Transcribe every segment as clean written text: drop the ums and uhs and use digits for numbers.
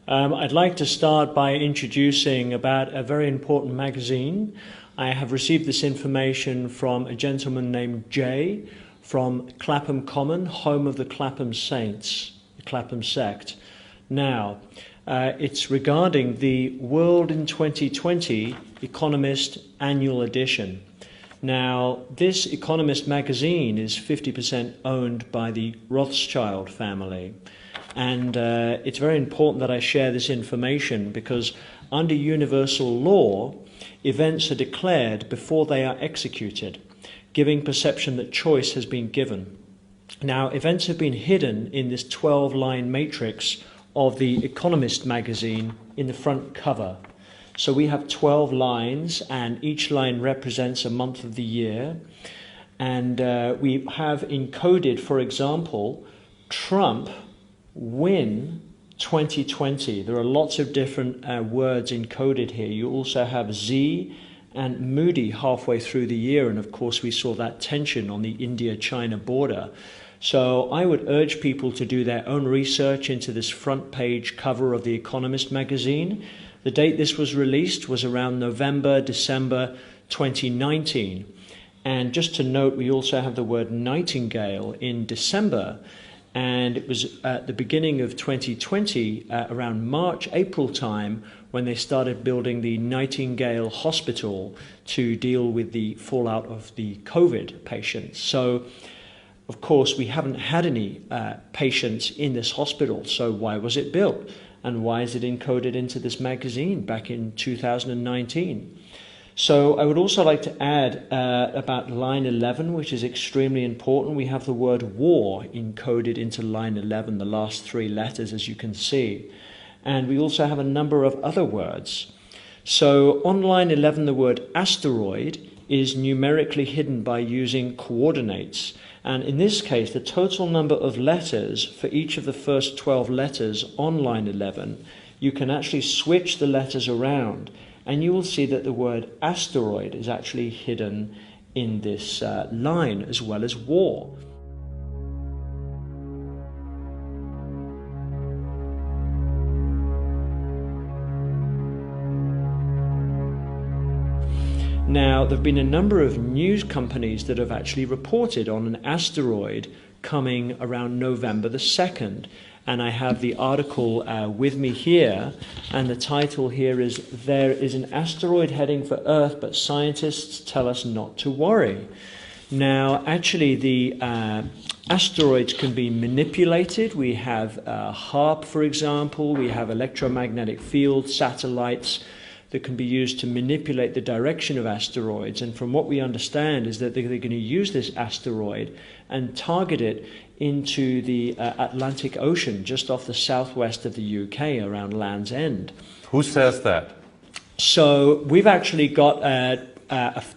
I'd like to start by introducing about a very important magazine. I have received this information from a gentleman named Jay from Clapham Common, home of the Clapham Saints, the Clapham sect. Now, it's regarding the World in 2020 Economist annual edition. Now, this Economist magazine is 50% owned by the Rothschild family. And it's very important that I share this information because under universal law, events are declared before they are executed, giving perception that choice has been given. Now, events have been hidden in this 12-line matrix of the Economist magazine in the front cover. So we have 12 lines, and each line represents a month of the year. And we have encoded, for example, Trump win 2020. There are lots of different words encoded here. You also have Z and Moody halfway through the year, and of course we saw that tension on the India-China border. So I would urge people to do their own research into this front page cover of The Economist magazine. The date this was released was around November, December 2019. And just to note, we also have the word Nightingale in December. And it was at the beginning of 2020, around March, April time, when they started building the Nightingale Hospital to deal with the fallout of the COVID patients. So, of course, we haven't had any patients in this hospital. So why was it built? And why is it encoded into this magazine back in 2019? So I would also like to add about line 11, which is extremely important. We have the word war encoded into line 11, the last three letters, as you can see. And we also have a number of other words. So on line 11, the word asteroid is numerically hidden by using coordinates. And in this case, the total number of letters for each of the first 12 letters on line 11, you can actually switch the letters around. And you will see that the word asteroid is actually hidden in this line, as well as war. Now, there have been a number of news companies that have actually reported on an asteroid coming around November the 2nd. And I have the article with me here, and the title here is "There is an asteroid heading for Earth, but scientists tell us not to worry." Now, actually, the asteroids can be manipulated. We have HARP, for example. We have electromagnetic field satellites that can be used to manipulate the direction of asteroids. And from what we understand is that they're going to use this asteroid and target it into the Atlantic Ocean, just off the southwest of the UK, around Land's End. Who says that? So we've actually got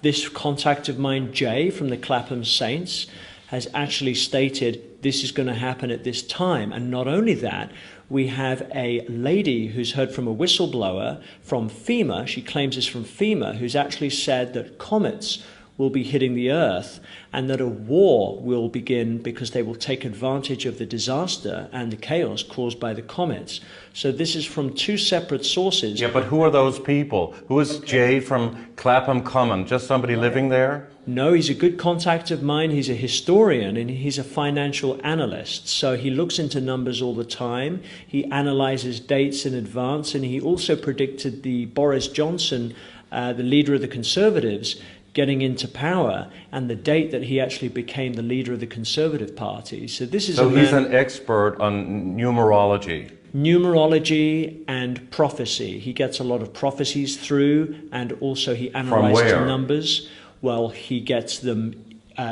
this contact of mine, Jay, from the Clapham Saints, has actually stated this is going to happen at this time. And not only that, we have a lady who's heard from a whistleblower from FEMA, she claims it's from FEMA, who's actually said that comets will be hitting the Earth and that a war will begin because they will take advantage of the disaster and the chaos caused by the comets. So this is from two separate sources. Yeah, but who are those people? Who is Jay from Clapham Common? Just somebody living there? No, he's a good contact of mine. He's a historian and he's a financial analyst. So he looks into numbers all the time. He analyzes dates in advance, and he also predicted the Boris Johnson, the leader of the Conservatives, getting into power, and the date that he actually became the leader of the Conservative Party. So this is so he's an expert on numerology. Numerology and prophecy. He gets a lot of prophecies through, and also he analyzes numbers. Well, he gets them.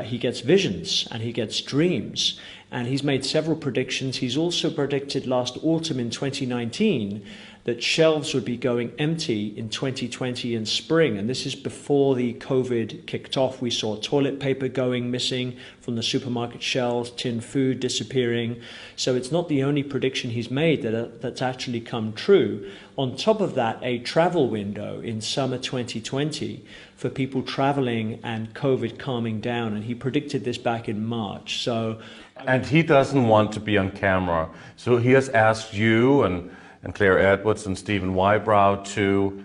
He gets visions and he gets dreams, and he's made several predictions. He's also predicted last autumn in 2019 that shelves would be going empty in 2020 in spring. And this is before the COVID kicked off. We saw toilet paper going missing from the supermarket shelves, tin food disappearing. So it's not the only prediction he's made that's actually come true. On top of that, a travel window in summer 2020 for people traveling and COVID calming down. And he predicted this back in March. And he doesn't want to be on camera. So he has asked you and and Claire Edwards and Stephen Wybrow to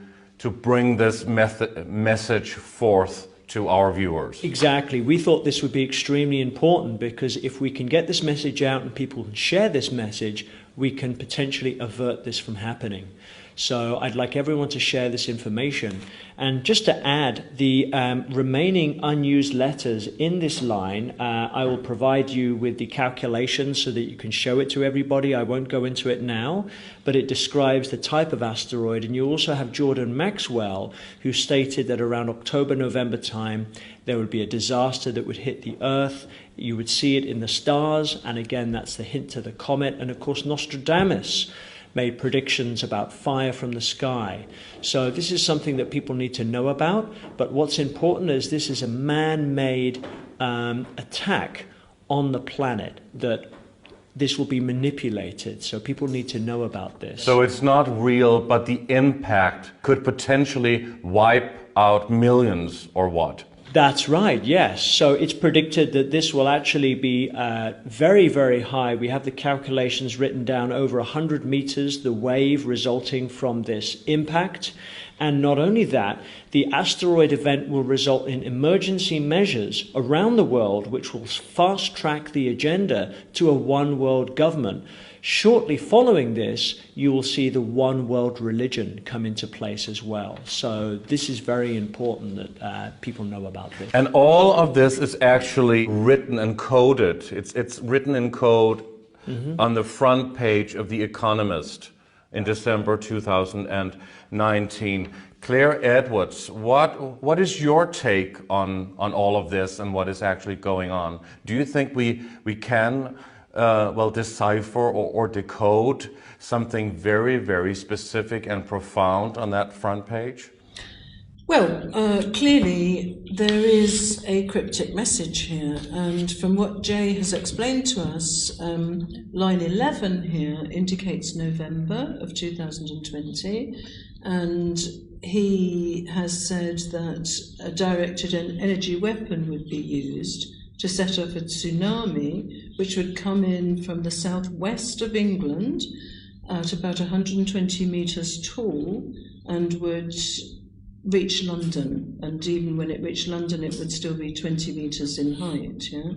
bring this message forth to our viewers. Exactly. We thought this would be extremely important because if we can get this message out and people can share this message, we can potentially avert this from happening. So I'd like everyone to share this information. And just to add, the remaining unused letters in this line, I will provide you with the calculations so that you can show it to everybody. I won't go into it now, but it describes the type of asteroid. And you also have Jordan Maxwell, who stated that around October, November time, there would be a disaster that would hit the Earth. You would see it in the stars. And again, that's the hint to the comet. And of course, Nostradamus made predictions about fire from the sky. So this is something that people need to know about. But what's important is this is a man-made attack on the planet, that this will be manipulated. So people need to know about this. So it's not real, but the impact could potentially wipe out millions, or what? That's right, yes. So it's predicted that this will actually be very, very high. We have the calculations written down, over 100 meters, the wave resulting from this impact. And not only that, the asteroid event will result in emergency measures around the world, which will fast track the agenda to a one world government. Shortly following this, you will see the one world religion come into place as well. So this is very important that people know about this. And all of this is actually written and coded. It's written in code on the front page of The Economist in December 2019. Claire Edwards, what is your take on all of this and what is actually going on? Do you think we can decipher or decode something very, very specific and profound on that front page? Well, clearly there is a cryptic message here, and from what Jay has explained to us, line 11 here indicates November of 2020, and he has said that a directed energy weapon would be used to set off a tsunami, which would come in from the southwest of England at about 120 metres tall and would reach London. And even when it reached London, it would still be 20 metres in height. Yeah?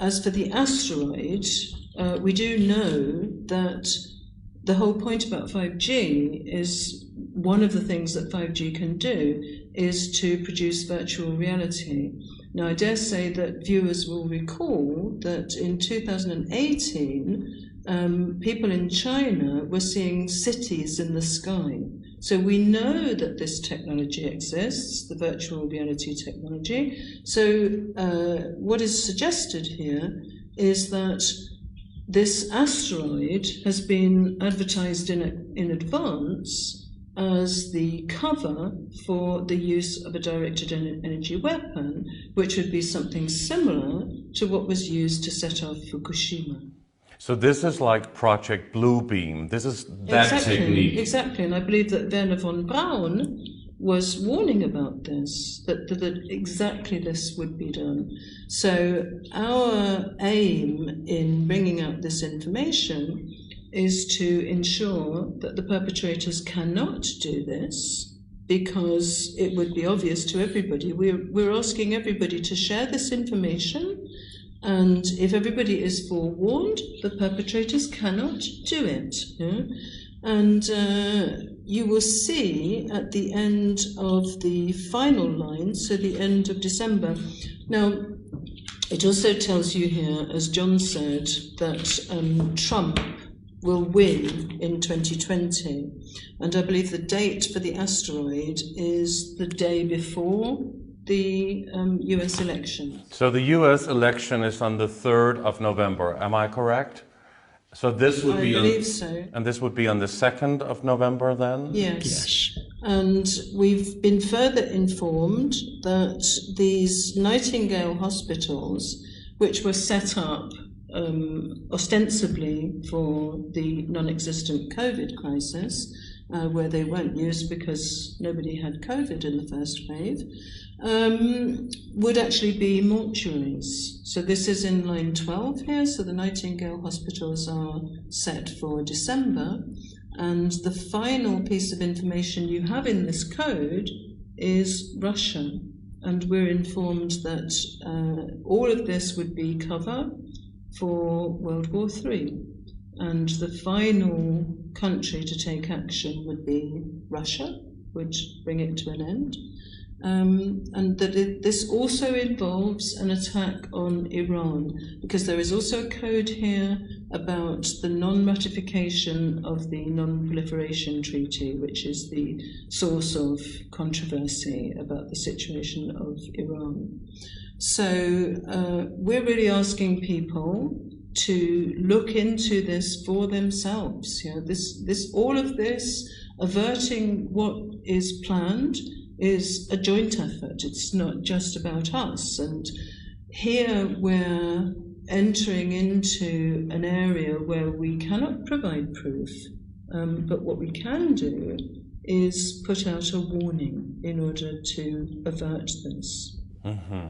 As for the asteroid, we do know that the whole point about 5G is one of the things that 5G can do is to produce virtual reality. Now, I dare say that viewers will recall that in 2018, people in China were seeing cities in the sky. So we know that this technology exists, the virtual reality technology. So what is suggested here is that this asteroid has been advertised in advance as the cover for the use of a directed energy weapon, which would be something similar to what was used to set off Fukushima. So this is like Project Bluebeam. This is that technique. Exactly, and I believe that Werner von Braun was warning about this, that exactly this would be done. So our aim in bringing out this information is to ensure that the perpetrators cannot do this, because it would be obvious to everybody. We're asking everybody to share this information, and if everybody is forewarned, the perpetrators cannot do it. Yeah? And you will see at the end of the final line, so the end of December. Now, it also tells you here, as John said, that Trump will win in 2020. And I believe the date for the asteroid is the day before the US election. So the US election is on the 3rd of November, am I correct? So this would be I believe so. And this would be on the 2nd of November then? Yes. And we've been further informed that these Nightingale hospitals, which were set up ostensibly for the non-existent COVID crisis, where they weren't used because nobody had COVID in the first wave, would actually be mortuaries. So this is in line 12 here, so the Nightingale hospitals are set for December, and the final piece of information you have in this code is Russia, and we're informed that all of this would be cover for World War III, and the final country to take action would be Russia, would bring it to an end. And that this also involves an attack on Iran, because there is also a code here about the non-ratification of the Non-Proliferation Treaty, which is the source of controversy about the situation of Iran. So we're really asking people to look into this for themselves. You know, all of this, averting what is planned, is a joint effort. It's not just about us. And here we're entering into an area where we cannot provide proof, but what we can do is put out a warning in order to avert this. Mm-hmm.